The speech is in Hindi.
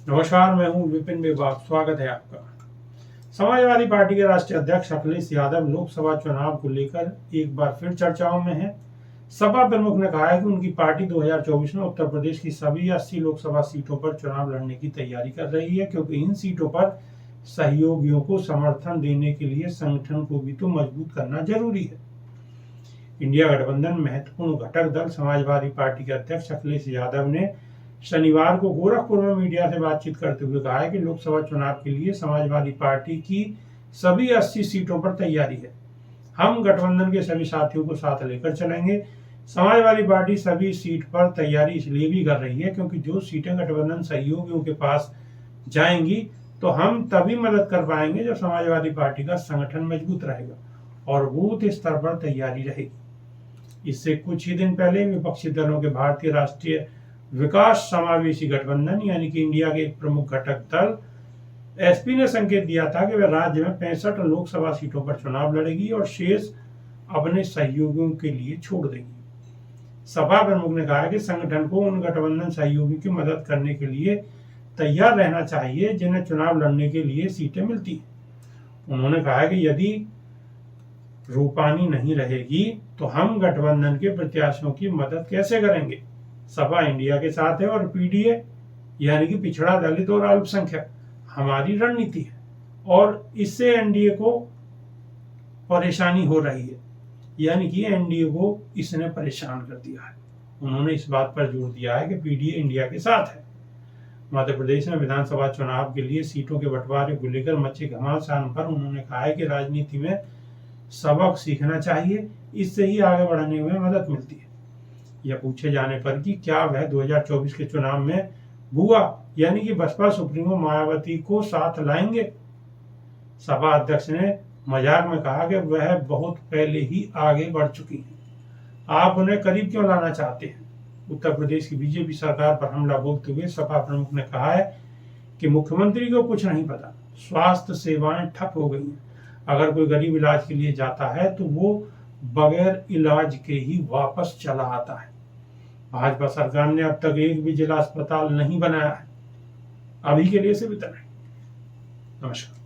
नमस्कार, मैं हूं विपिन बेबाक। स्वागत है आपका। समाजवादी पार्टी के राष्ट्रीय अध्यक्ष अखिलेश यादव लोकसभा चुनाव को लेकर एक बार फिर चर्चाओं में हैं। सपा प्रमुख ने कहा है कि उनकी पार्टी 2024 में उत्तर प्रदेश की सभी 80 लोकसभा सीटों पर चुनाव लड़ने की तैयारी कर रही है, क्योंकि इन सीटों पर सहयोगियों को समर्थन देने के लिए संगठन को भी तो मजबूत करना जरूरी है। इंडिया गठबंधन महत्वपूर्ण घटक दल समाजवादी पार्टी के अध्यक्ष अखिलेश यादव ने शनिवार को गोरखपुर में मीडिया से बातचीत करते हुए कहा है कि लोकसभा चुनाव के लिए समाजवादी पार्टी की सभी 80 सीटों पर तैयारी है। हम गठबंधन के सभी साथियों को साथ लेकर चलेंगे। समाजवादी पार्टी सभी सीट पर तैयारी इसलिए भी कर रही है क्योंकि जो सीटें गठबंधन सहयोगियों के पास जाएंगी तो हम तभी मदद कर पाएंगे जब समाजवादी पार्टी का संगठन मजबूत रहेगा और बूथ स्तर पर तैयारी रहेगी। इससे कुछ ही दिन पहले विपक्षी दलों के भारतीय राष्ट्रीय विकास समावेशी गठबंधन यानी कि इंडिया के एक प्रमुख घटक दल एसपी ने संकेत दिया था कि वह राज्य में 65 लोकसभा सीटों पर चुनाव लड़ेगी और शेष अपने सहयोगियों के लिए छोड़ देगी। सपा प्रमुख ने कहा कि संगठन को उन गठबंधन सहयोगियों की मदद करने के लिए तैयार रहना चाहिए जिन्हें चुनाव लड़ने के लिए सीटें मिलती हैं। उन्होंने कहा कि यदि रूपानी नहीं रहेगी तो हम गठबंधन के प्रत्याशियों की मदद कैसे करेंगे। सपा इंडिया के साथ है और पीडीए यानी कि पिछड़ा, दलित और अल्पसंख्यक हमारी रणनीति है और इससे एनडीए को परेशानी हो रही है, यानी कि एनडीए को इसने परेशान कर दिया है। उन्होंने इस बात पर जोर दिया है कि पीडीए इंडिया के साथ है। मध्य प्रदेश में विधानसभा चुनाव के लिए सीटों के बंटवारे को लेकर मचे घमासान पर उन्होंने कहा है कि राजनीति में सबक सीखना चाहिए, इससे ही आगे बढ़ने में मदद मिलती है। यह पूछे जाने पर कि क्या वह 2024 के चुनाव में बुआ यानी कि बसपा सुप्रीमो मायावती को साथ लाएंगे, सपा अध्यक्ष ने मजाक में कहा कि वह बहुत पहले ही आगे बढ़ चुकी हैं, आप उन्हें करीब क्यों लाना चाहते हैं। उत्तर प्रदेश की बीजेपी सरकार पर हमला बोलते हुए सपा प्रमुख ने कहा है कि मुख्यमंत्री को कुछ नहीं पता, स्वास्थ्य सेवाएं ठप हो गई हैं। अगर कोई गरीब इलाज के लिए जाता है तो वो बगैर इलाज के ही वापस चला आता है। भाजपा सरकार ने अब तक एक भी जिला अस्पताल नहीं बनाया है। अभी के लिए सिर्फ इतना ही। नमस्कार।